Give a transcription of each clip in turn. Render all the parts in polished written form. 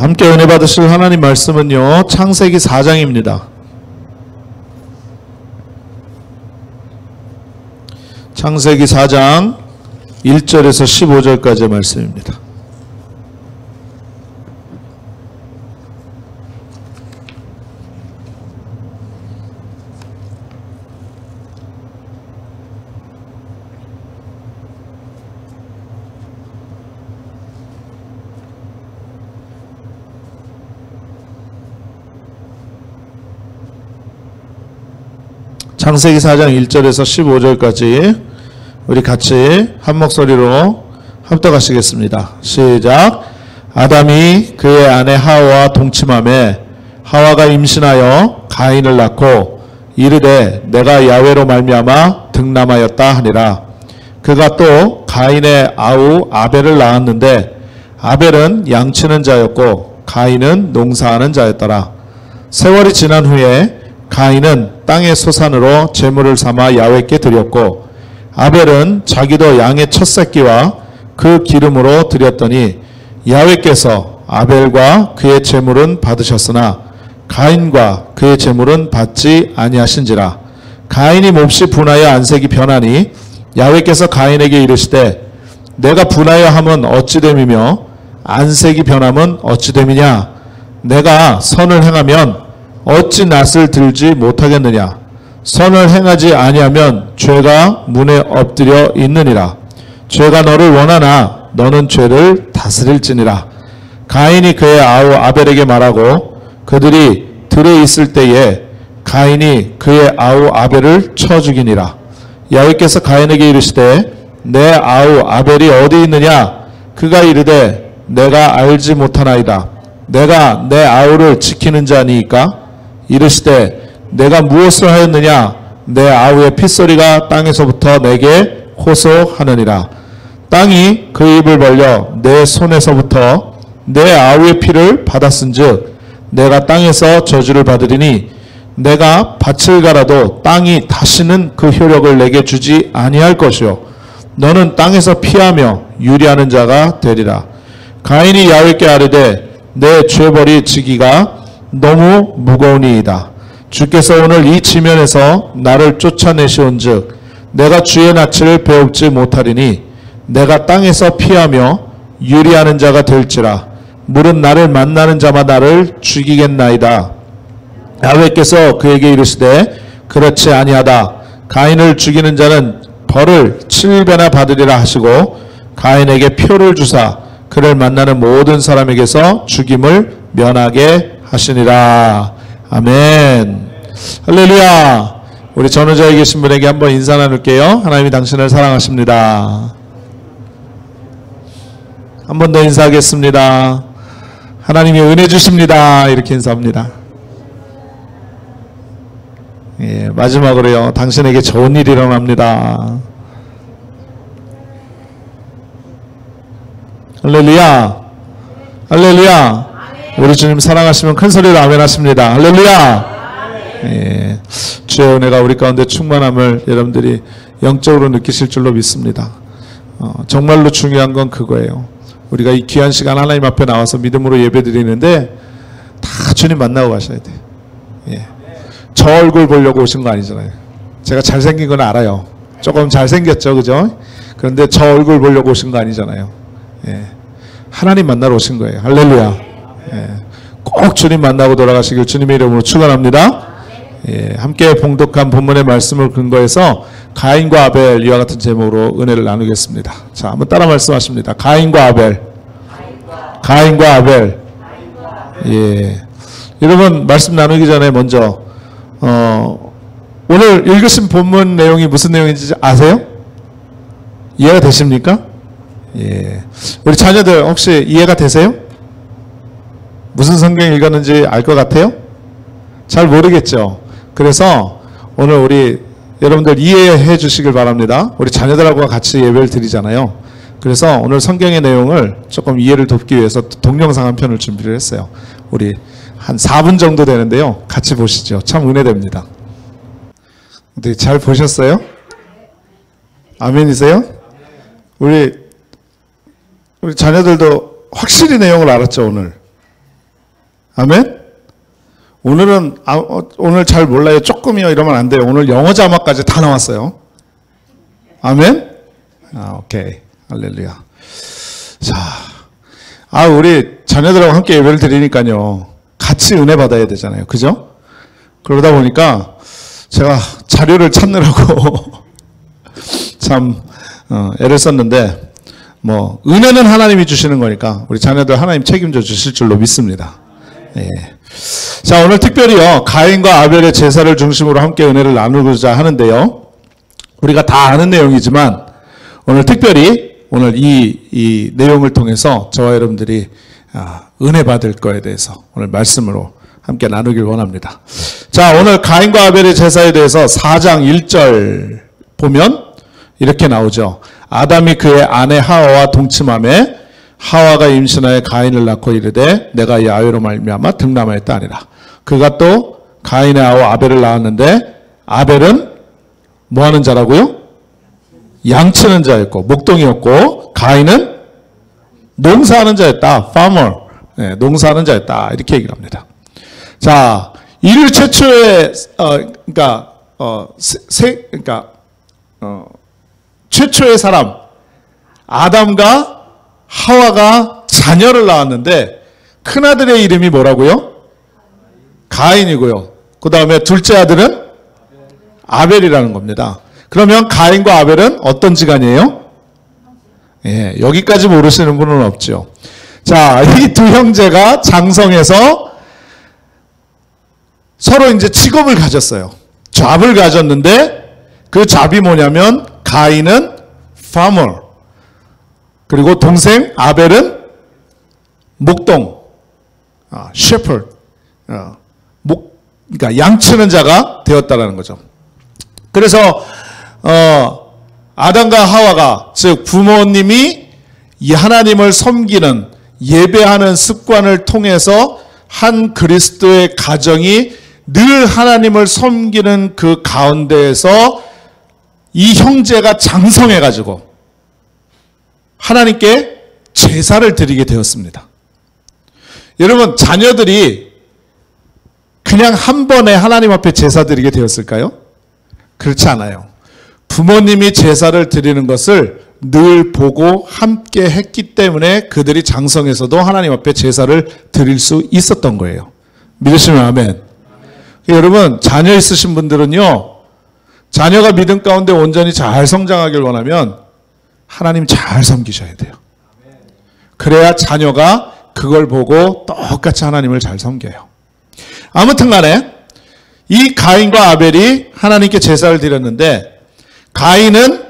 함께 은혜 받으실 하나님 말씀은요, 창세기 4장입니다. 창세기 4장 1절에서 15절까지의 말씀입니다. 창세기 4장 1절에서 15절까지 우리 같이 한 목소리로 합독하시겠습니다. 시작. 아담이 그의 아내 하와와 동침하매 하와가 임신하여 가인을 낳고 이르되 내가 야훼로 말미암아 득남하였다 하니라. 그가 또 가인의 아우 아벨을 낳았는데 아벨은 양치는 자였고 가인은 농사하는 자였더라. 세월이 지난 후에 가인은 땅의 소산으로 제물을 삼아 야훼께 드렸고 아벨은 자기도 양의 첫 새끼와 그 기름으로 드렸더니 야훼께서 아벨과 그의 제물은 받으셨으나 가인과 그의 제물은 받지 아니하신지라. 가인이 몹시 분하여 안색이 변하니 야훼께서 가인에게 이르시되 내가 분하여 함은 어찌 됨이며 안색이 변함은 어찌 됨이냐. 내가 선을 행하면 어찌 낯을 들지 못하겠느냐. 선을 행하지 아니하면 죄가 문에 엎드려 있느니라. 죄가 너를 원하나 너는 죄를 다스릴지니라. 가인이 그의 아우 아벨에게 말하고 그들이 들에 있을 때에 가인이 그의 아우 아벨을 쳐 죽이니라. 야훼께서 가인에게 이르시되 내 아우 아벨이 어디 있느냐. 그가 이르되 내가 알지 못하나이다. 내가 내 아우를 지키는 자니이까. 이르시되 내가 무엇을 하였느냐. 내 아우의 핏소리가 땅에서부터 내게 호소하느니라. 땅이 그 입을 벌려 내 손에서부터 내 아우의 피를 받았은즉 내가 땅에서 저주를 받으리니 내가 밭을 갈아도 땅이 다시는 그 효력을 내게 주지 아니할 것이요 너는 땅에서 피하며 유리하는 자가 되리라. 가인이 야훼께 아뢰되 내 죄벌이 지기가 너무 무거우니이다. 주께서 오늘 이 지면에서 나를 쫓아내시온즉 내가 주의 낯을 배웁지 못하리니 내가 땅에서 피하며 유리하는 자가 될지라. 물은 나를 만나는 자마다 나를 죽이겠나이다. 야훼께서 그에게 이르시되 그렇지 아니하다. 가인을 죽이는 자는 벌을 7배나 받으리라 하시고 가인에게 표를 주사 그를 만나는 모든 사람에게서 죽임을 면하게 하시니라. 아멘. 할렐루야. 우리 전후자에 계신 분에게 한번 인사 나눌게요. 하나님이 당신을 사랑하십니다. 한 번 더 인사하겠습니다. 하나님이 은혜 주십니다. 이렇게 인사합니다. 예, 마지막으로요. 당신에게 좋은 일이 일어납니다. 할렐루야. 할렐루야. 우리 주님 사랑하시면 큰 소리로 아멘 하십니다. 할렐루야. 예, 주의 은혜가 우리 가운데 충만함을 여러분들이 영적으로 느끼실 줄로 믿습니다. 정말로 중요한 건 그거예요. 우리가 이 귀한 시간 하나님 앞에 나와서 믿음으로 예배 드리는데 다 주님 만나고 가셔야 돼요. 예. 저 얼굴 보려고 오신 거 아니잖아요. 제가 잘생긴 건 알아요. 조금 잘생겼죠, 그죠? 그런데 저 얼굴 보려고 오신 거 아니잖아요. 예. 하나님 만나러 오신 거예요. 할렐루야. 예. 꼭 주님 만나고 돌아가시길 주님의 이름으로 축원합니다. 예. 함께 봉독한 본문의 말씀을 근거해서 가인과 아벨 이와 같은 제목으로 은혜를 나누겠습니다. 자, 한번 따라 말씀하십니다. 가인과 아벨. 가인과 아벨. 예. 여러분 말씀 나누기 전에 먼저 오늘 읽으신 본문 내용이 무슨 내용인지 아세요? 이해가 되십니까? 예. 우리 자녀들 혹시 이해가 되세요? 무슨 성경 읽었는지 알 것 같아요? 잘 모르겠죠. 그래서 오늘 우리 여러분들 이해해 주시길 바랍니다. 우리 자녀들하고 같이 예배를 드리잖아요. 그래서 오늘 성경의 내용을 조금 이해를 돕기 위해서 동영상 한 편을 준비를 했어요. 우리 한 4분 정도 되는데요. 같이 보시죠. 참 은혜됩니다. 네, 잘 보셨어요? 아멘이세요? 우리 자녀들도 확실히 내용을 알았죠, 오늘. 아멘? 오늘은, 오늘 잘 몰라요. 조금이요. 이러면 안 돼요. 오늘 영어 자막까지 다 나왔어요. 아멘? 오케이. 할렐루야. 자, 우리 자녀들하고 함께 예배를 드리니까요. 같이 은혜 받아야 되잖아요. 그죠? 그러다 보니까 제가 자료를 찾느라고 참, 애를 썼는데, 은혜는 하나님이 주시는 거니까 우리 자녀들 하나님 책임져 주실 줄로 믿습니다. 예. 자, 오늘 특별히요, 가인과 아벨의 제사를 중심으로 함께 은혜를 나누고자 하는데요. 우리가 다 아는 내용이지만, 오늘 특별히, 오늘 이 내용을 통해서 저와 여러분들이 은혜 받을 거에 대해서 오늘 말씀으로 함께 나누길 원합니다. 자, 오늘 가인과 아벨의 제사에 대해서 4장 1절 보면 이렇게 나오죠. 아담이 그의 아내 하와와 동침하매 하와가 임신하여 가인을 낳고 이르되 내가 이 아유로 말미암아 득남하였다 하니라. 그가 또 가인의 아우 아벨을 낳았는데 아벨은 뭐 하는 자라고요? 양치는 자였고 목동이었고 가인은 농사하는 자였다. farmer. 네, 농사하는 자였다. 이렇게 얘기를 합니다. 자, 인류 최초의 최초의 사람 아담과 하와가 자녀를 낳았는데 큰아들의 이름이 뭐라고요? 가인이고요. 그 다음에 둘째 아들은 아벨이라는 겁니다. 그러면 가인과 아벨은 어떤 지간이에요? 예, 여기까지 모르시는 분은 없죠. 자, 이 두 형제가 장성해서 서로 이제 직업을 가졌어요. 잡을 가졌는데 그 잡이 뭐냐면 가인은 farmer, 그리고 동생 아벨은 목동, shepherd, 그러니까 양치는 자가 되었다라는 거죠. 그래서 아담과 하와가, 즉 부모님이 이 하나님을 섬기는 예배하는 습관을 통해서 한 그리스도의 가정이 늘 하나님을 섬기는 그 가운데에서 이 형제가 장성해가지고 하나님께 제사를 드리게 되었습니다. 여러분, 자녀들이 그냥 한 번에 하나님 앞에 제사 드리게 되었을까요? 그렇지 않아요. 부모님이 제사를 드리는 것을 늘 보고 함께 했기 때문에 그들이 장성해서도 하나님 앞에 제사를 드릴 수 있었던 거예요. 믿으시면 아멘. 여러분, 자녀 있으신 분들은요, 자녀가 믿음 가운데 온전히 잘 성장하길 원하면 하나님 잘 섬기셔야 돼요. 그래야 자녀가 그걸 보고 똑같이 하나님을 잘 섬겨요. 아무튼 간에 이 가인과 아벨이 하나님께 제사를 드렸는데, 가인은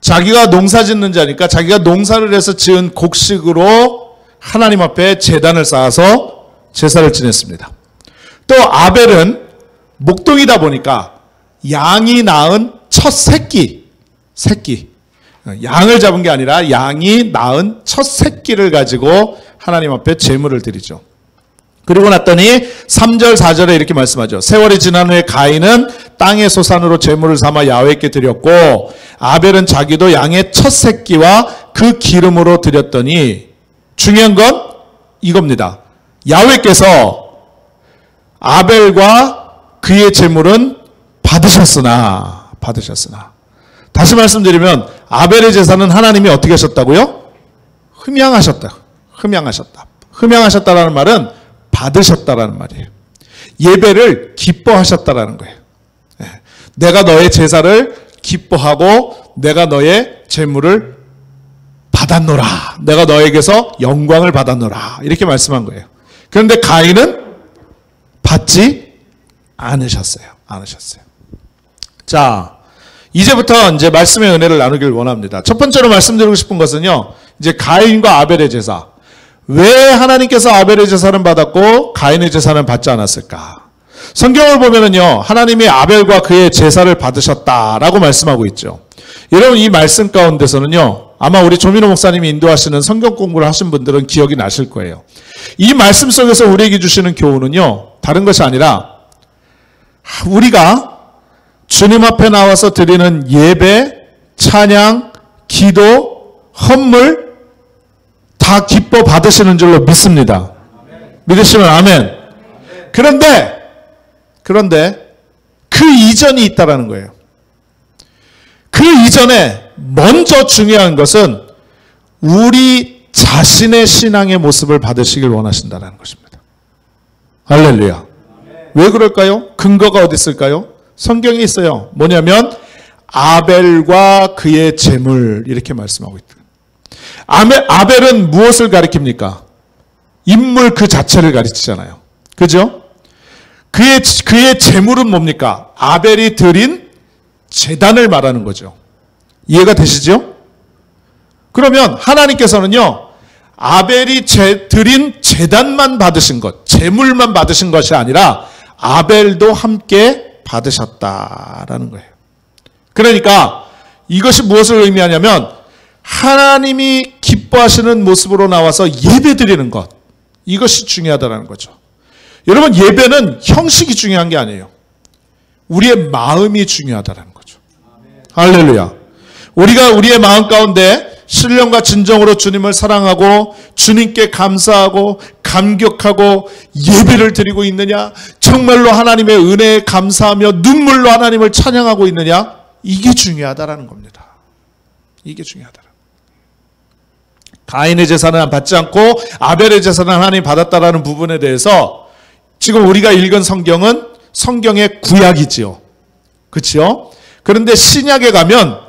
자기가 농사 짓는 자니까 자기가 농사를 해서 지은 곡식으로 하나님 앞에 제단을 쌓아서 제사를 지냈습니다. 또 아벨은 목동이다 보니까 양이 낳은 첫 새끼, 양을 잡은 게 아니라 양이 낳은 첫 새끼를 가지고 하나님 앞에 제물을 드리죠. 그리고 났더니 3절 4절에 이렇게 말씀하죠. 세월이 지난 후에 가인은 땅의 소산으로 제물을 삼아 야훼께 드렸고 아벨은 자기도 양의 첫 새끼와 그 기름으로 드렸더니, 중요한 건 이겁니다. 야훼께서 아벨과 그의 제물은 받으셨으나 다시 말씀드리면 아벨의 제사는 하나님이 어떻게 하셨다고요? 흠양하셨다라는 말은 받으셨다라는 말이에요. 예배를 기뻐하셨다라는 거예요. 내가 너의 제사를 기뻐하고 내가 너의 제물을 받았노라. 내가 너에게서 영광을 받았노라. 이렇게 말씀한 거예요. 그런데 가인은 받지 않으셨어요. 자, 이제부터 이제 말씀의 은혜를 나누길 원합니다. 첫 번째로 말씀드리고 싶은 것은요, 이제 가인과 아벨의 제사. 왜 하나님께서 아벨의 제사는 받았고 가인의 제사는 받지 않았을까? 성경을 보면은요, 하나님이 아벨과 그의 제사를 받으셨다라고 말씀하고 있죠. 여러분, 이 말씀 가운데서는요, 아마 우리 조민호 목사님이 인도하시는 성경 공부를 하신 분들은 기억이 나실 거예요. 이 말씀 속에서 우리에게 주시는 교훈은요, 다른 것이 아니라 우리가 주님 앞에 나와서 드리는 예배, 찬양, 기도, 헌물 다 기뻐 받으시는 줄로 믿습니다. 믿으시면 아멘. 그런데 그 이전이 있다라는 거예요. 그 이전에 먼저 중요한 것은 우리 자신의 신앙의 모습을 받으시길 원하신다는 것입니다. 할렐루야. 왜 그럴까요? 근거가 어디 있을까요? 성경에 있어요. 뭐냐면 아벨과 그의 제물 이렇게 말씀하고 있다. 아벨은 무엇을 가리킵니까? 인물 그 자체를 가리키잖아요. 그죠? 그의 제물은 뭡니까? 아벨이 드린 제단을 말하는 거죠. 이해가 되시죠? 그러면 하나님께서는요, 아벨이 드린 제단만 받으신 것, 제물만 받으신 것이 아니라 아벨도 함께 받으셨다라는 거예요. 그러니까 이것이 무엇을 의미하냐면 하나님이 기뻐하시는 모습으로 나와서 예배 드리는 것, 이것이 중요하다는 거죠. 여러분, 예배는 형식이 중요한 게 아니에요. 우리의 마음이 중요하다는 거죠. 할렐루야. 우리가 우리의 마음 가운데 신령과 진정으로 주님을 사랑하고 주님께 감사하고 감격하고 예배를 드리고 있느냐, 정말로 하나님의 은혜에 감사하며 눈물로 하나님을 찬양하고 있느냐, 이게 중요하다라는 겁니다. 이게 중요하다. 가인의 제사는 받지 않고 아벨의 제사는 하나님이 받았다라는 부분에 대해서 지금 우리가 읽은 성경은 성경의 구약이지요. 그렇죠? 그런데 신약에 가면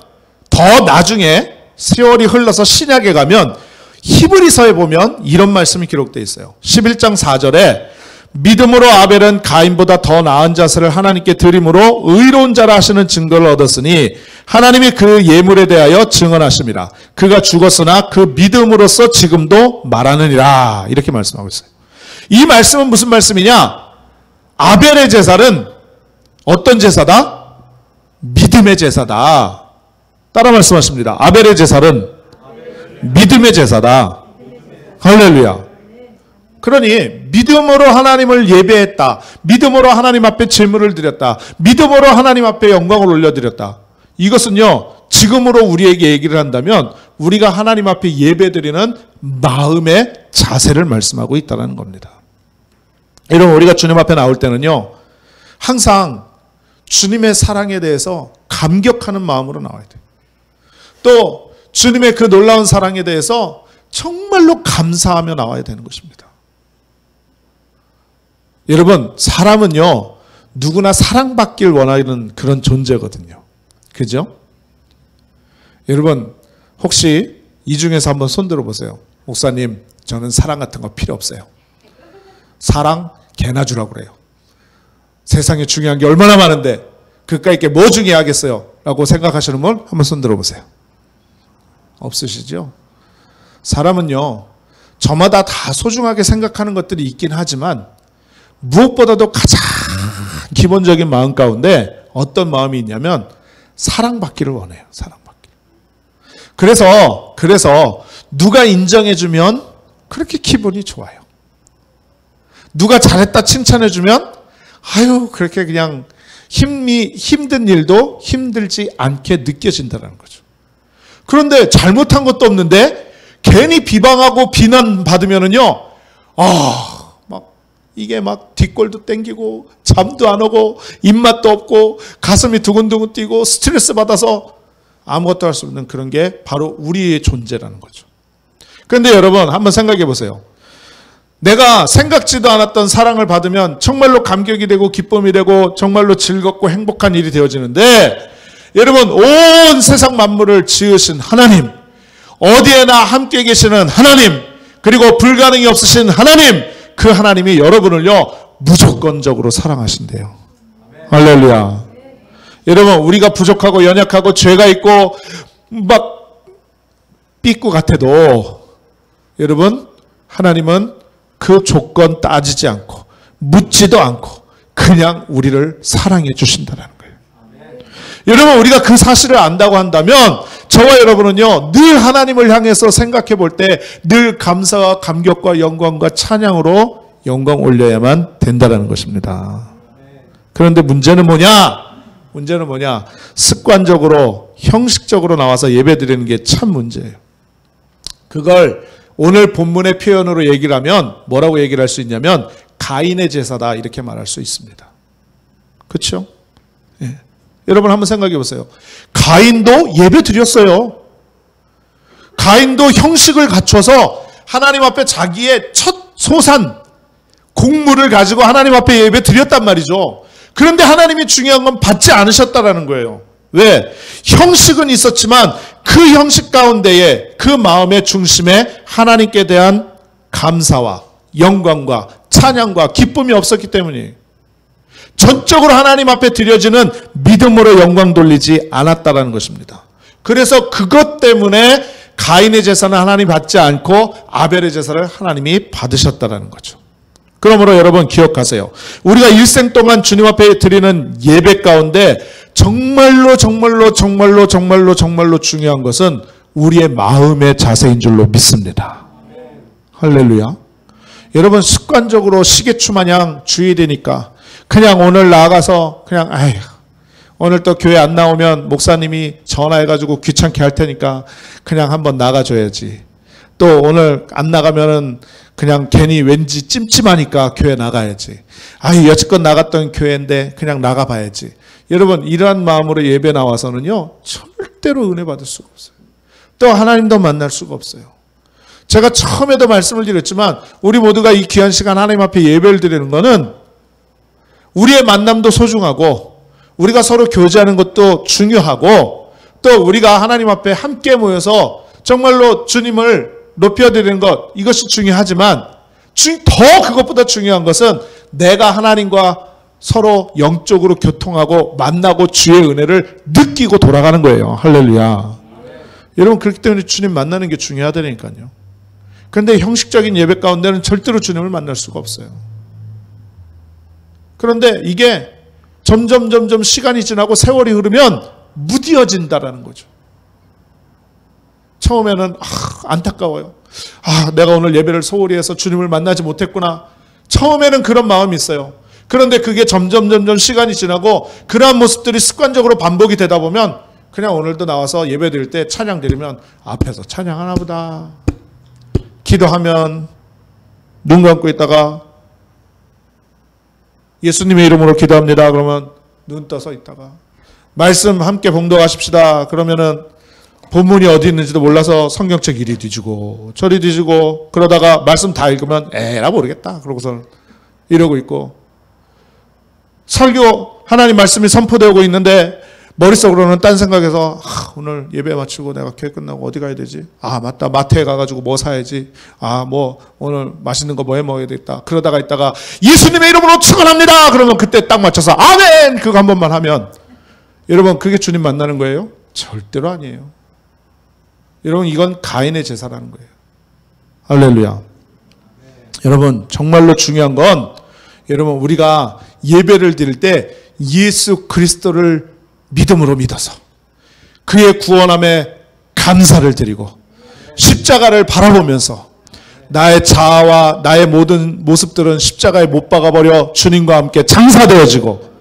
더 나중에 세월이 흘러서 신약에 가면 히브리서에 보면 이런 말씀이 기록되어 있어요. 11장 4절에 믿음으로 아벨은 가인보다 더 나은 자세를 하나님께 드림으로 의로운 자라 하시는 증거를 얻었으니 하나님이 그 예물에 대하여 증언하십니다. 그가 죽었으나 그 믿음으로써 지금도 말하느니라. 이렇게 말씀하고 있어요. 이 말씀은 무슨 말씀이냐? 아벨의 제사는 어떤 제사다? 믿음의 제사다. 따라 말씀하십니다. 아벨의 제사는 믿음의 제사다. 할렐루야. 그러니 믿음으로 하나님을 예배했다. 믿음으로 하나님 앞에 제물을 드렸다. 믿음으로 하나님 앞에 영광을 올려드렸다. 이것은요, 지금으로 우리에게 얘기를 한다면 우리가 하나님 앞에 예배드리는 마음의 자세를 말씀하고 있다는 겁니다. 여러분, 우리가 주님 앞에 나올 때는요, 항상 주님의 사랑에 대해서 감격하는 마음으로 나와야 돼요. 또 주님의 그 놀라운 사랑에 대해서 정말로 감사하며 나와야 되는 것입니다. 여러분, 사람은요, 누구나 사랑받길 원하는 그런 존재거든요. 그죠? 여러분, 혹시 이 중에서 한번 손 들어보세요. 목사님, 저는 사랑 같은 거 필요 없어요. 사랑 개나 주라고 그래요. 세상에 중요한 게 얼마나 많은데 그까이 게 뭐 중요하겠어요? 라고 생각하시는 분 한번 손 들어보세요. 없으시죠? 사람은요, 저마다 다 소중하게 생각하는 것들이 있긴 하지만 무엇보다도 가장 기본적인 마음 가운데 어떤 마음이 있냐면 사랑받기를 원해요. 사랑받기를. 그래서 누가 인정해주면 그렇게 기분이 좋아요. 누가 잘했다 칭찬해주면 아유, 그렇게 그냥 힘든 일도 힘들지 않게 느껴진다는 거죠. 그런데 잘못한 것도 없는데 괜히 비방하고 비난받으면은요, 이게 막 뒷골도 땡기고 잠도 안 오고 입맛도 없고 가슴이 두근두근 뛰고 스트레스 받아서 아무것도 할 수 없는 그런 게 바로 우리의 존재라는 거죠. 그런데 여러분, 한번 생각해 보세요. 내가 생각지도 않았던 사랑을 받으면 정말로 감격이 되고 기쁨이 되고 정말로 즐겁고 행복한 일이 되어지는데, 여러분, 온 세상 만물을 지으신 하나님, 어디에나 함께 계시는 하나님, 그리고 불가능이 없으신 하나님, 그 하나님이 여러분을요, 무조건적으로 사랑하신대요. 할렐루야. 여러분, 우리가 부족하고 연약하고 죄가 있고 막 삐꾸 같아도 여러분, 하나님은 그 조건 따지지 않고 묻지도 않고 그냥 우리를 사랑해 주신다는 거예요. 여러분, 우리가 그 사실을 안다고 한다면 저와 여러분은요, 늘 하나님을 향해서 생각해 볼 때 늘 감사와 감격과 영광과 찬양으로 영광 올려야만 된다는 것입니다. 그런데 문제는 뭐냐? 습관적으로 형식적으로 나와서 예배 드리는 게 참 문제예요. 그걸 오늘 본문의 표현으로 얘기를 하면 뭐라고 얘기를 할 수 있냐면 가인의 제사다 이렇게 말할 수 있습니다. 그렇죠? 예. 여러분 한번 생각해 보세요. 가인도 예배 드렸어요. 가인도 형식을 갖춰서 하나님 앞에 자기의 첫 소산 곡물을 가지고 하나님 앞에 예배 드렸단 말이죠. 그런데 하나님이 중요한 건 받지 않으셨다라는 거예요. 왜? 형식은 있었지만 그 형식 가운데에 그 마음의 중심에 하나님께 대한 감사와 영광과 찬양과 기쁨이 없었기 때문이에요. 전적으로 하나님 앞에 드려지는 믿음으로 영광 돌리지 않았다라는 것입니다. 그래서 그것 때문에 가인의 제사는 하나님 받지 않고 아벨의 제사를 하나님이 받으셨다라는 거죠. 그러므로 여러분 기억하세요. 우리가 일생 동안 주님 앞에 드리는 예배 가운데 정말로 중요한 것은 우리의 마음의 자세인 줄로 믿습니다. 할렐루야. 여러분 습관적으로 시계추 마냥 주의되니까 그냥 오늘 나가서 그냥 오늘 또 교회 안 나오면 목사님이 전화해가지고 귀찮게 할 테니까 그냥 한번 나가줘야지. 또 오늘 안 나가면은 그냥 괜히 왠지 찜찜하니까 교회 나가야지. 여지껏 나갔던 교회인데 그냥 나가봐야지. 여러분 이러한 마음으로 예배 나와서는요 절대로 은혜 받을 수가 없어요. 또 하나님도 만날 수가 없어요. 제가 처음에도 말씀을 드렸지만 우리 모두가 이 귀한 시간 하나님 앞에 예배를 드리는 것은 우리의 만남도 소중하고 우리가 서로 교제하는 것도 중요하고 또 우리가 하나님 앞에 함께 모여서 정말로 주님을 높여드리는 것 이것이 중요하지만 더 그것보다 중요한 것은 내가 하나님과 서로 영적으로 교통하고 만나고 주의 은혜를 느끼고 돌아가는 거예요. 할렐루야. 여러분 그렇기 때문에 주님 만나는 게 중요하다니까요. 그런데 형식적인 예배 가운데는 절대로 주님을 만날 수가 없어요. 그런데 이게 점점 시간이 지나고 세월이 흐르면 무뎌진다라는 거죠. 처음에는 안타까워요. 내가 오늘 예배를 소홀히 해서 주님을 만나지 못했구나. 처음에는 그런 마음이 있어요. 그런데 그게 점점 시간이 지나고 그러한 모습들이 습관적으로 반복이 되다 보면 그냥 오늘도 나와서 예배 드릴 때 찬양 드리면 앞에서 찬양하나 보다. 기도하면 눈 감고 있다가 예수님의 이름으로 기도합니다. 그러면 눈 떠서 있다가 말씀 함께 봉독하십시다. 그러면은 본문이 어디 있는지도 몰라서 성경책 이리 뒤지고 저리 뒤지고 그러다가 말씀 다 읽으면 에라 모르겠다. 그러고서 이러고 있고 설교 하나님 말씀이 선포되고 있는데 머릿속으로는 딴 생각해서 오늘 예배 마치고 내가 교회 끝나고 어디 가야 되지? 맞다 마트에 가가지고 뭐 사야지. 뭐 오늘 맛있는 거 뭐 해 먹어야 되겠다. 그러다가 있다가 예수님의 이름으로 축원합니다. 그러면 그때 딱 맞춰서 아멘 그거 한 번만 하면 여러분 그게 주님 만나는 거예요? 절대로 아니에요. 여러분 이건 가인의 제사라는 거예요. 할렐루야. 여러분 정말로 중요한 건 여러분 우리가 예배를 드릴 때 예수 그리스도를 믿음으로 믿어서 그의 구원함에 감사를 드리고 십자가를 바라보면서 나의 자아와 나의 모든 모습들은 십자가에 못 박아버려 주님과 함께 장사되어지고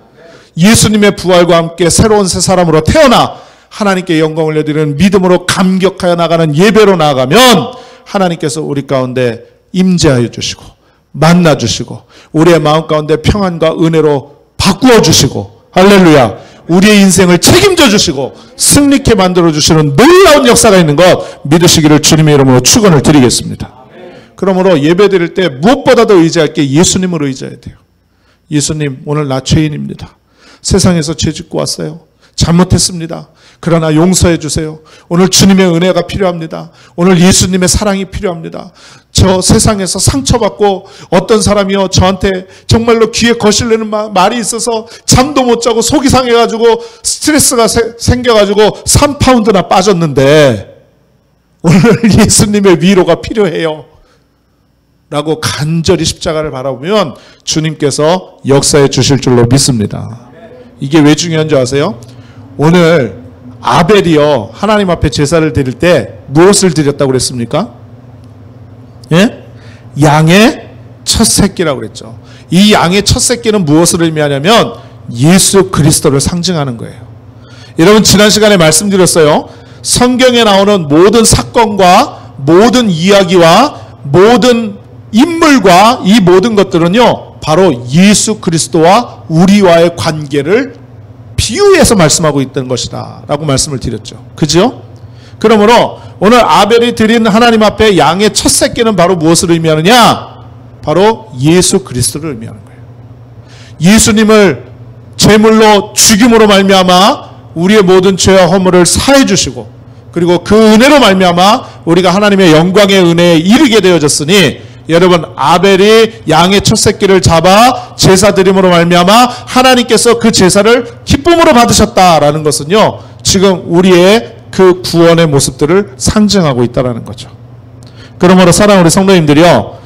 예수님의 부활과 함께 새로운 새 사람으로 태어나 하나님께 영광을 올려드리는 믿음으로 감격하여 나가는 예배로 나아가면 하나님께서 우리 가운데 임재하여 주시고 만나 주시고 우리의 마음 가운데 평안과 은혜로 바꾸어 주시고 할렐루야 우리의 인생을 책임져 주시고 승리케 만들어 주시는 놀라운 역사가 있는 것 믿으시기를 주님의 이름으로 축원을 드리겠습니다. 그러므로 예배 드릴 때 무엇보다도 의지할 게 예수님을 의지해야 돼요. 예수님 오늘 나 죄인입니다. 세상에서 죄 짓고 왔어요. 잘못했습니다. 그러나 용서해 주세요. 오늘 주님의 은혜가 필요합니다. 오늘 예수님의 사랑이 필요합니다. 저 세상에서 상처받고 어떤 사람이요 저한테 정말로 귀에 거실리는 말이 있어서 잠도 못 자고 속이 상해가지고 스트레스가 생겨가지고 3파운드나 빠졌는데 오늘 예수님의 위로가 필요해요. 라고 간절히 십자가를 바라보면 주님께서 역사해 주실 줄로 믿습니다. 이게 왜 중요한 줄 아세요? 오늘 아벨이요 하나님 앞에 제사를 드릴 때 무엇을 드렸다고 그랬습니까? 예? 양의 첫 새끼라고 그랬죠. 이 양의 첫 새끼는 무엇을 의미하냐면 예수 그리스도를 상징하는 거예요. 여러분 지난 시간에 말씀드렸어요. 성경에 나오는 모든 사건과 모든 이야기와 모든 인물과 이 모든 것들은요, 바로 예수 그리스도와 우리와의 관계를 비유해서 말씀하고 있던 것이다 라고 말씀을 드렸죠. 그죠? 그러므로 오늘 아벨이 드린 하나님 앞에 양의 첫 새끼는 바로 무엇을 의미하느냐? 바로 예수 그리스도를 의미하는 거예요. 예수님을 제물로 죽임으로 말미암아 우리의 모든 죄와 허물을 사해 주시고, 그리고 그 은혜로 말미암아 우리가 하나님의 영광의 은혜에 이르게 되어졌으니, 여러분, 아벨이 양의 첫 새끼를 잡아 제사 드림으로 말미암아 하나님께서 그 제사를 기쁨으로 받으셨다라는 것은요, 지금 우리의 그 구원의 모습들을 상징하고 있다는 거죠. 그러므로 사랑하는 우리 성도님들이요,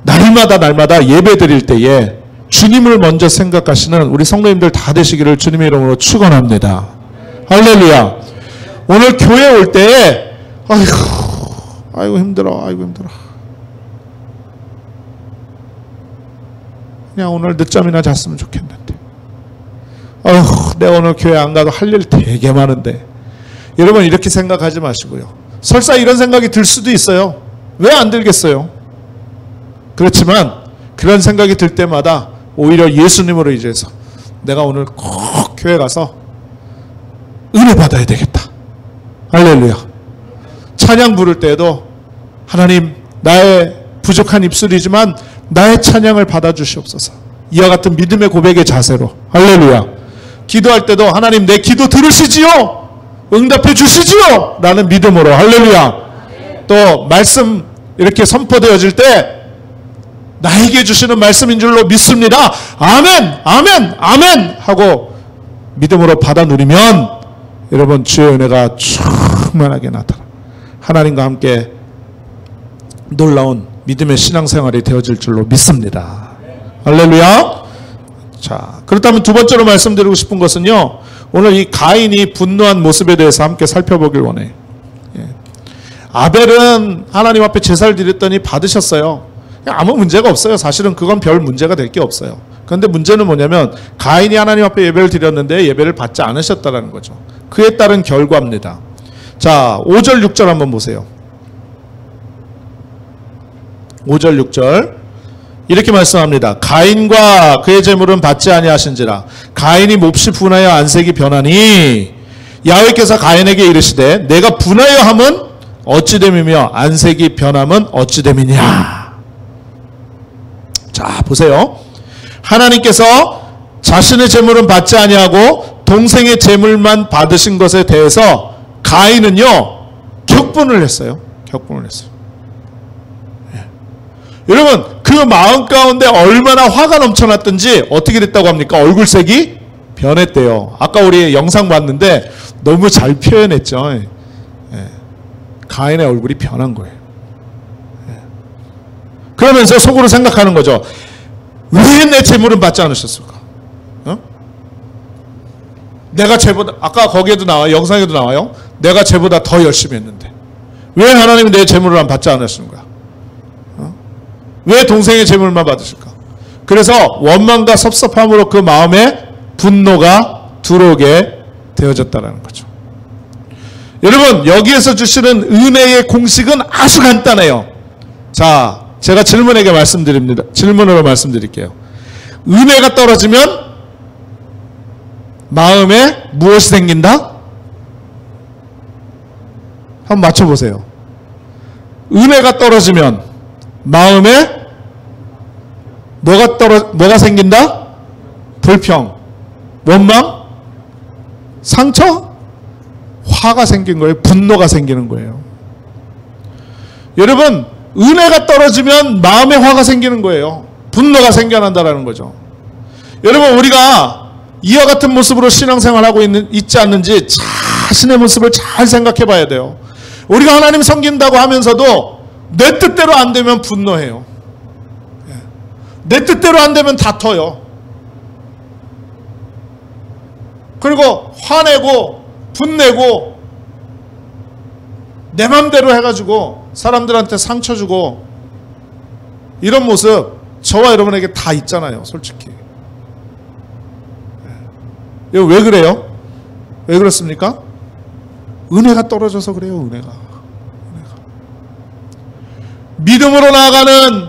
날마다 예배 드릴 때에 주님을 먼저 생각하시는 우리 성도님들 다 되시기를 주님의 이름으로 축원합니다. 할렐루야. 오늘 교회 올 때에 아이고 힘들어. 그냥 오늘 늦잠이나 잤으면 좋겠는데. 내가 오늘 교회 안 가도 할 일 되게 많은데. 여러분, 이렇게 생각하지 마시고요. 설사 이런 생각이 들 수도 있어요. 왜 안 들겠어요? 그렇지만 그런 생각이 들 때마다 오히려 예수님으로 인해서 내가 오늘 꼭 교회 가서 은혜 받아야 되겠다. 할렐루야. 찬양 부를 때에도 하나님, 나의 부족한 입술이지만 나의 찬양을 받아주시옵소서. 이와 같은 믿음의 고백의 자세로. 할렐루야. 기도할 때도 하나님, 내 기도 들으시지요? 응답해 주시지요? 라는 믿음으로. 할렐루야. 또 말씀 이렇게 선포되어질 때 나에게 주시는 말씀인 줄로 믿습니다. 아멘, 아멘, 아멘 하고 믿음으로 받아 누리면 여러분, 주의 은혜가 충만하게 나타나 하나님과 함께 놀라운 믿음의 신앙생활이 되어질 줄로 믿습니다. 할렐루야. 자, 그렇다면 두 번째로 말씀드리고 싶은 것은요, 오늘 이 가인이 분노한 모습에 대해서 함께 살펴보길 원해요. 아벨은 하나님 앞에 제사를 드렸더니 받으셨어요. 아무 문제가 없어요. 사실은 그건 별 문제가 될 게 없어요. 그런데 문제는 뭐냐면 가인이 하나님 앞에 예배를 드렸는데 예배를 받지 않으셨다는 거죠. 그에 따른 결과입니다. 자, 5절 6절 한번 보세요. 5절 6절 이렇게 말씀합니다. 가인과 그의 제물은 받지 아니하신지라. 가인이 몹시 분하여 안색이 변하니 야훼께서 가인에게 이르시되 내가 분하여 함은 어찌됨이며 안색이 변함은 어찌됨이냐. 자, 보세요. 하나님께서 자신의 제물은 받지 아니하고 동생의 제물만 받으신 것에 대해서 가인은요, 격분을 했어요. 격분을 했어요. 여러분, 그 마음 가운데 얼마나 화가 넘쳐났든지 어떻게 됐다고 합니까? 얼굴색이 변했대요. 아까 우리 영상 봤는데 너무 잘 표현했죠. 가인의 얼굴이 변한 거예요. 그러면서 속으로 생각하는 거죠. 왜 내 재물은 받지 않으셨을까? 내가 쟤보다, 아까 거기에도 나와요. 영상에도 나와요. 내가 쟤보다 더 열심히 했는데 왜 하나님이 내 재물을 안 받지 않으시는 거야? 왜 동생의 재물만 받으실까? 그래서 원망과 섭섭함으로 그 마음에 분노가 들어오게 되어졌다는 거죠. 여러분, 여기에서 주시는 은혜의 공식은 아주 간단해요. 자, 제가 질문으로 말씀드릴게요. 은혜가 떨어지면 마음에 무엇이 생긴다? 한번 맞춰보세요. 은혜가 떨어지면 마음에 뭐가 생긴다? 불평, 원망, 상처, 화가 생긴 거예요. 분노가 생기는 거예요. 여러분, 은혜가 떨어지면 마음에 화가 생기는 거예요. 분노가 생겨난다는 거죠. 여러분, 우리가 이와 같은 모습으로 신앙생활하고 있지 않는지 자신의 모습을 잘 생각해 봐야 돼요. 우리가 하나님 섬긴다고 하면서도 내 뜻대로 안 되면 분노해요. 내 뜻대로 안 되면 다퉈요. 그리고 화내고 분내고 내 맘대로 해가지고 사람들한테 상처 주고 이런 모습 저와 여러분에게 다 있잖아요. 솔직히. 왜 그래요? 왜 그렇습니까? 은혜가 떨어져서 그래요. 은혜가. 믿음으로 나아가는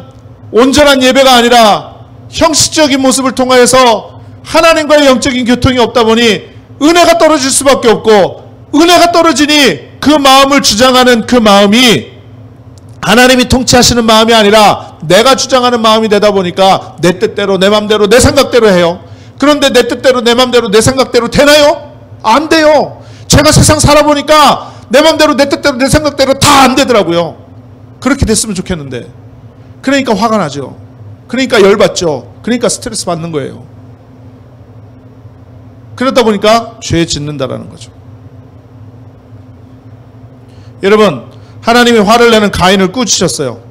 온전한 예배가 아니라 형식적인 모습을 통하여서 하나님과의 영적인 교통이 없다 보니 은혜가 떨어질 수밖에 없고, 은혜가 떨어지니 그 마음을 주장하는 그 마음이 하나님이 통치하시는 마음이 아니라 내가 주장하는 마음이 되다 보니까 내 뜻대로 내 맘대로 내 생각대로 해요. 그런데 내 뜻대로 내 맘대로 내 생각대로 되나요? 안 돼요. 제가 세상 살아보니까 내 맘대로 내 뜻대로 내 생각대로 다 안 되더라고요. 그렇게 됐으면 좋겠는데. 그러니까 화가 나죠. 그러니까 열받죠. 그러니까 스트레스 받는 거예요. 그러다 보니까 죄 짓는다라는 거죠. 여러분, 하나님이 화를 내는 가인을 꾸짖으셨어요.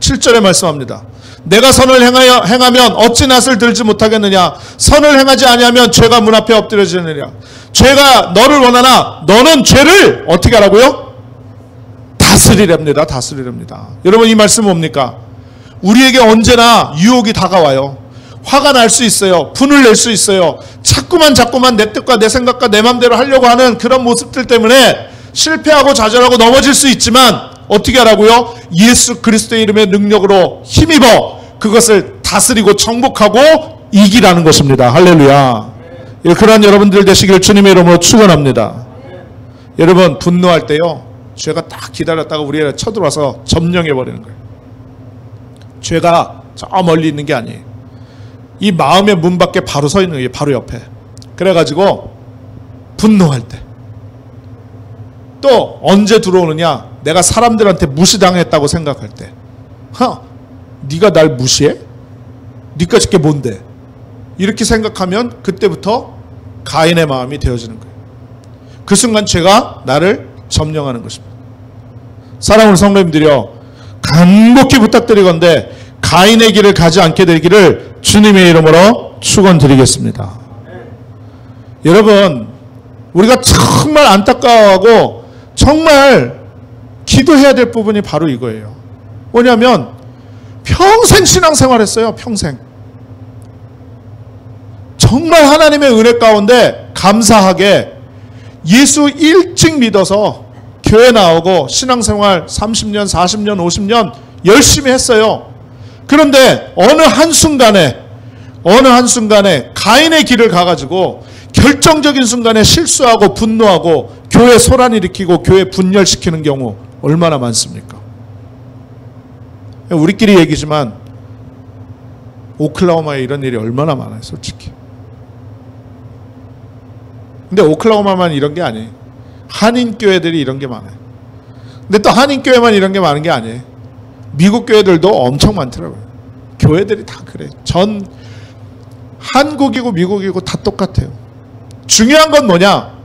7절에 말씀합니다. 내가 선을 행하면 어찌 낯을 들지 못하겠느냐. 선을 행하지 아니하면 죄가 문 앞에 엎드려지느냐. 죄가 너를 원하나 너는 죄를 어떻게 하라고요? 다스리랍니다. 다스리랍니다. 여러분, 이 말씀 뭡니까? 우리에게 언제나 유혹이 다가와요. 화가 날 수 있어요. 분을 낼 수 있어요. 자꾸만 내 뜻과 내 생각과 내 맘대로 하려고 하는 그런 모습들 때문에 실패하고 좌절하고 넘어질 수 있지만 어떻게 하라고요? 예수 그리스도의 이름의 능력으로 힘입어 그것을 다스리고 정복하고 이기라는 것입니다. 할렐루야. 그러한 여러분들 되시길 주님의 이름으로 축원합니다. 여러분, 분노할 때요, 죄가 딱 기다렸다가 우리에 쳐들어와서 점령해버리는 거예요. 죄가 저 멀리 있는 게 아니에요. 이 마음의 문 밖에 바로 서 있는 거예요. 바로 옆에. 그래가지고 분노할 때 또 언제 들어오느냐? 내가 사람들한테 무시당했다고 생각할 때. 네가 날 무시해? 네가 저게 뭔데? 이렇게 생각하면 그때부터 가인의 마음이 되어지는 거예요. 그 순간 죄가 나를 점령하는 것입니다. 사랑하는 성도님들이여, 간곡히 부탁드리건대 가인의 길을 가지 않게 되기를 주님의 이름으로 축원드리겠습니다. 여러분, 우리가 정말 안타까워하고 정말 기도해야 될 부분이 바로 이거예요. 뭐냐면 평생 신앙생활 했어요. 평생. 정말 하나님의 은혜 가운데 감사하게 예수 일찍 믿어서 교회 나오고 신앙생활 30년, 40년, 50년 열심히 했어요. 그런데 어느 한순간에 가인의 길을 가가지고 결정적인 순간에 실수하고 분노하고 교회 소란 일으키고 교회 분열시키는 경우 얼마나 많습니까? 우리끼리 얘기지만 오클라호마에 이런 일이 얼마나 많아요, 솔직히. 근데 오클라호마만 이런 게 아니에요. 한인교회들이 이런 게 많아요. 근데 또 한인교회만 이런 게 많은 게 아니에요. 미국 교회들도 엄청 많더라고요. 교회들이 다 그래요. 한국이고 미국이고 다 똑같아요. 중요한 건 뭐냐?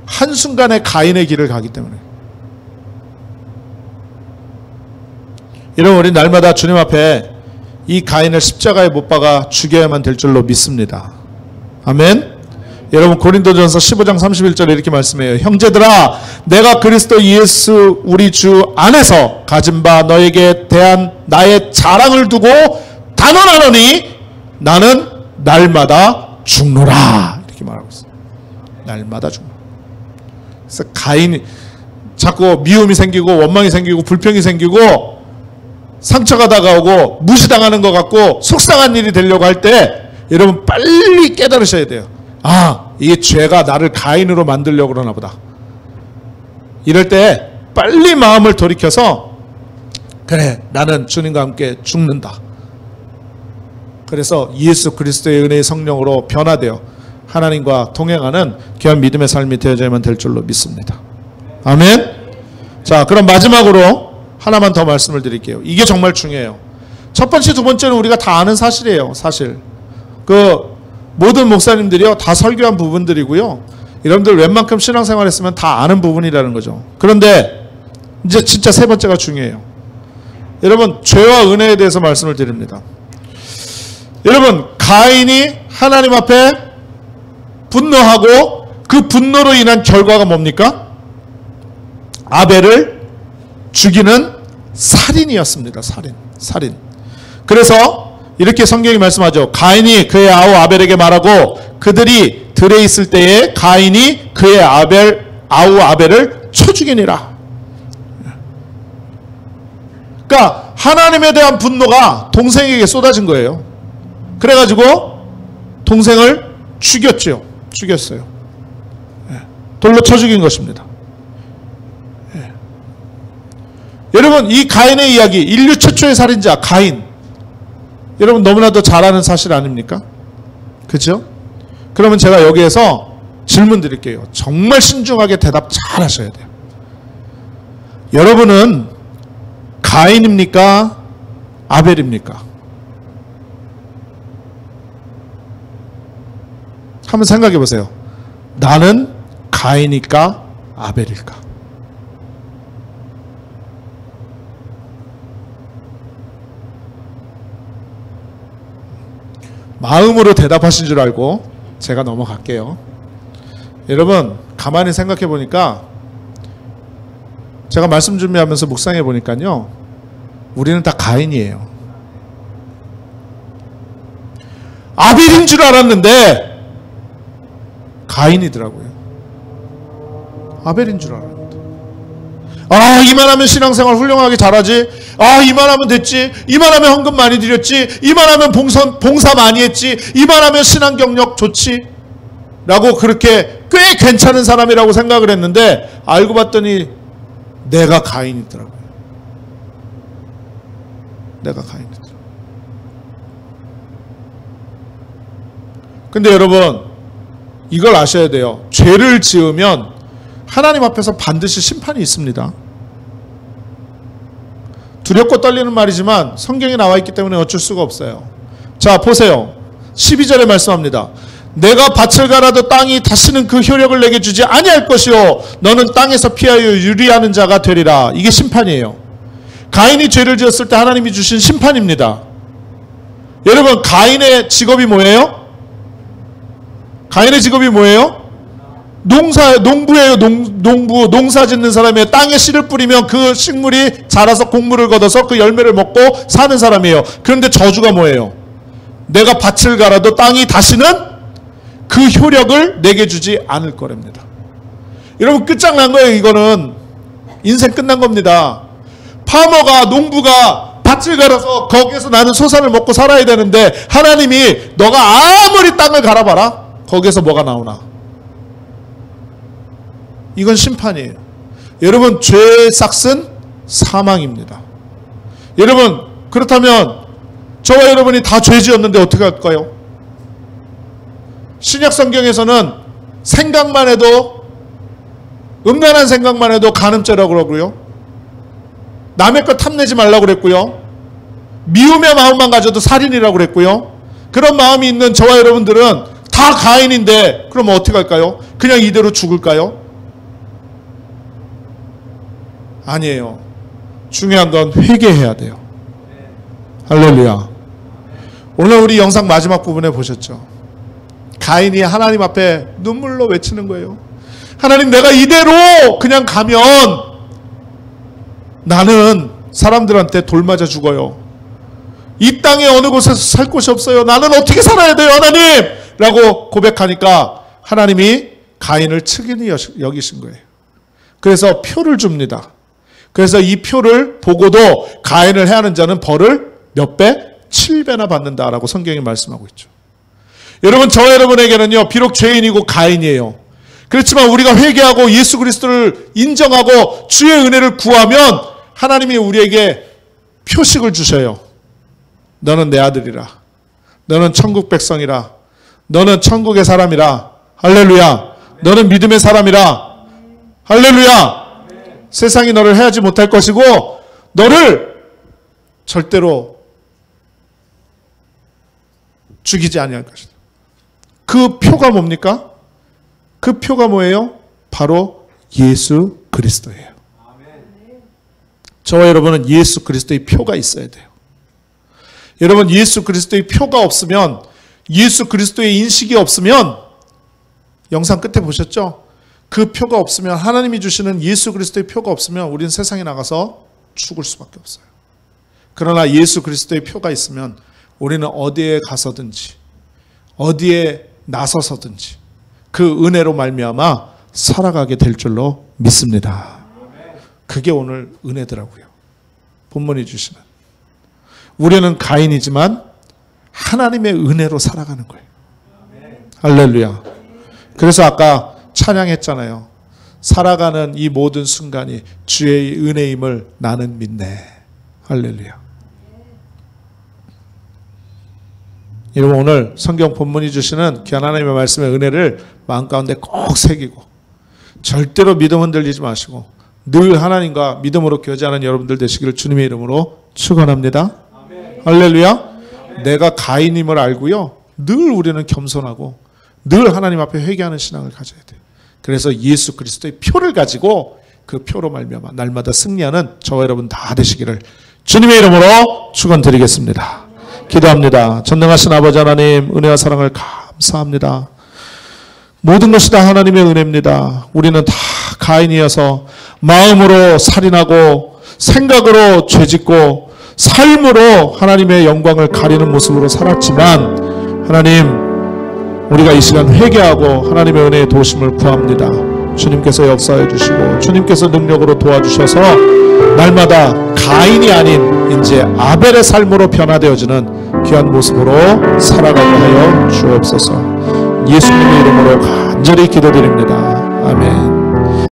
한순간에 가인의 길을 가기 때문에. 여러분, 우리 날마다 주님 앞에 이 가인을 십자가에 못 박아 죽여야만 될 줄로 믿습니다. 아멘. 여러분, 고린도전서 15장 31절에 이렇게 말씀해요. 형제들아, 내가 그리스도 예수 우리 주 안에서 가진 바 너에게 대한 나의 자랑을 두고 단언하노니 나는 날마다 죽노라. 이렇게 말하고 있어요. 날마다 죽노라. 그래서 가인이 자꾸 미움이 생기고 원망이 생기고 불평이 생기고 상처가 다가오고 무시당하는 것 같고 속상한 일이 되려고 할 때 여러분 빨리 깨달으셔야 돼요. 이게 죄가 나를 가인으로 만들려고 그러나 보다. 이럴 때 빨리 마음을 돌이켜서 그래, 나는 주님과 함께 죽는다. 그래서 예수 그리스도의 은혜의 성령으로 변화되어 하나님과 동행하는 귀한 믿음의 삶이 되어야만 될 줄로 믿습니다. 아멘. 자, 그럼 마지막으로 하나만 더 말씀을 드릴게요. 이게 정말 중요해요. 첫 번째, 두 번째는 우리가 다 아는 사실이에요. 사실 모든 목사님들이요 다 설교한 부분들이고요. 여러분들 웬만큼 신앙생활 했으면 다 아는 부분이라는 거죠. 그런데 이제 진짜 세 번째가 중요해요. 여러분, 죄와 은혜에 대해서 말씀을 드립니다. 여러분, 가인이 하나님 앞에 분노하고 그 분노로 인한 결과가 뭡니까? 아벨을 죽이는 살인이었습니다. 살인. 그래서 이렇게 성경이 말씀하죠. 가인이 그의 아우 아벨에게 말하고 그들이 들에 있을 때에 가인이 그의 아우 아벨을 쳐 죽이니라. 그러니까 하나님에 대한 분노가 동생에게 쏟아진 거예요. 그래가지고 동생을 죽였죠. 죽였어요. 돌로 쳐 죽인 것입니다. 여러분, 이 가인의 이야기, 인류 최초의 살인자 가인, 여러분 너무나도 잘 아는 사실 아닙니까? 그렇죠? 그러면 제가 여기에서 질문 드릴게요. 정말 신중하게 대답 잘 하셔야 돼요. 여러분은 가인입니까? 아벨입니까? 한번 생각해 보세요. 나는 가인일까? 아벨일까? 마음으로 대답하신 줄 알고 제가 넘어갈게요. 여러분, 가만히 생각해 보니까, 제가 말씀 준비하면서 묵상해 보니까요, 우리는 다 가인이에요. 아벨인 줄 알았는데 가인이더라고요. 아벨인 줄 알았는데. 아, 이만하면 신앙생활 훌륭하게 잘하지. 아, 이만하면 됐지. 이만하면 헌금 많이 드렸지. 이만하면 봉사 많이 했지. 이만하면 신앙 경력 좋지. 라고 그렇게 꽤 괜찮은 사람이라고 생각을 했는데, 알고 봤더니 내가 가인이더라고요. 내가 가인이더라고요. 근데 여러분, 이걸 아셔야 돼요. 죄를 지으면 하나님 앞에서 반드시 심판이 있습니다. 두렵고 떨리는 말이지만 성경에 나와 있기 때문에 어쩔 수가 없어요. 자, 보세요. 12절에 말씀합니다. 내가 밭을 갈아도 땅이 다시는 그 효력을 내게 주지 아니할 것이요 너는 땅에서 피하여 유리하는 자가 되리라. 이게 심판이에요. 가인이 죄를 지었을 때 하나님이 주신 심판입니다. 여러분, 가인의 직업이 뭐예요? 가인의 직업이 뭐예요? 농부예요. 농부, 농사 짓는 사람이에요. 땅에 씨를 뿌리면 그 식물이 자라서 곡물을 걷어서 그 열매를 먹고 사는 사람이에요. 그런데 저주가 뭐예요? 내가 밭을 갈아도 땅이 다시는 그 효력을 내게 주지 않을 거랍니다. 여러분, 끝장난 거예요. 이거는 인생 끝난 겁니다. 파머가, 농부가 밭을 갈아서 거기에서 나는 소산을 먹고 살아야 되는데, 하나님이 너가 아무리 땅을 갈아봐라, 거기에서 뭐가 나오나? 이건 심판이에요. 여러분, 죄의 삭은 사망입니다. 여러분, 그렇다면 저와 여러분이 다 죄 지었는데 어떻게 할까요? 신약 성경에서는 생각만 해도, 음란한 생각만 해도 간음죄라고 그러고요. 남의 것 탐내지 말라고 그랬고요. 미움의 마음만 가져도 살인이라고 그랬고요. 그런 마음이 있는 저와 여러분들은 다 가인인데, 그럼 어떻게 할까요? 그냥 이대로 죽을까요? 아니에요. 중요한 건 회개해야 돼요. 할렐루야. 오늘 우리 영상 마지막 부분에 보셨죠? 가인이 하나님 앞에 눈물로 외치는 거예요. 하나님, 내가 이대로 그냥 가면 나는 사람들한테 돌 맞아 죽어요. 이 땅에 어느 곳에서 살 곳이 없어요. 나는 어떻게 살아야 돼요, 하나님? 라고 고백하니까 하나님이 가인을 측은히 여기신 거예요. 그래서 표를 줍니다. 그래서 이 표를 보고도 가인을 해하는 자는 벌을 몇 배? 7배나 받는다라고 성경이 말씀하고 있죠. 여러분, 저와 여러분에게는요, 비록 죄인이고 가인이에요. 그렇지만 우리가 회개하고 예수 그리스도를 인정하고 주의 은혜를 구하면 하나님이 우리에게 표식을 주셔요. 너는 내 아들이라. 너는 천국 백성이라. 너는 천국의 사람이라. 할렐루야. 너는 믿음의 사람이라. 할렐루야. 세상이 너를 해하지 못할 것이고 너를 절대로 죽이지 아니할 것이다. 그 표가 뭡니까? 그 표가 뭐예요? 바로 예수 그리스도예요. 저와 여러분은 예수 그리스도의 표가 있어야 돼요. 여러분, 예수 그리스도의 표가 없으면, 예수 그리스도의 인식이 없으면, 영상 끝에 보셨죠? 그 표가 없으면, 하나님이 주시는 예수 그리스도의 표가 없으면 우리는 세상에 나가서 죽을 수밖에 없어요. 그러나 예수 그리스도의 표가 있으면 우리는 어디에 가서든지, 어디에 나서서든지 그 은혜로 말미암아 살아가게 될 줄로 믿습니다. 그게 오늘 은혜더라고요. 본문이 주시는. 우리는 가인이지만 하나님의 은혜로 살아가는 거예요. 할렐루야. 그래서 아까 찬양했잖아요. 살아가는 이 모든 순간이 주의 은혜임을 나는 믿네. 할렐루야. 여러분, 오늘 성경 본문이 주시는 귀한 하나님의 말씀의 은혜를 마음 가운데 꼭 새기고 절대로 믿음 흔들리지 마시고 늘 하나님과 믿음으로 교제하는 여러분들 되시기를 주님의 이름으로 축원합니다. 할렐루야. 내가 가인임을 알고요. 늘 우리는 겸손하고 늘 하나님 앞에 회개하는 신앙을 가져야 돼요. 그래서 예수 그리스도의 표를 가지고 그 표로 말미암아 날마다 승리하는 저와 여러분 다 되시기를 주님의 이름으로 축원드리겠습니다. 기도합니다. 전능하신 아버지 하나님, 은혜와 사랑을 감사합니다. 모든 것이 다 하나님의 은혜입니다. 우리는 다 가인이어서 마음으로 살인하고 생각으로 죄짓고 삶으로 하나님의 영광을 가리는 모습으로 살았지만 하나님, 우리가 이 시간 회개하고 하나님의 은혜의 도우심을 구합니다. 주님께서 역사해 주시고 주님께서 능력으로 도와주셔서 날마다 가인이 아닌 이제 아벨의 삶으로 변화되어지는 귀한 모습으로 살아가게 하여 주옵소서. 예수님의 이름으로 간절히 기도드립니다. 아멘.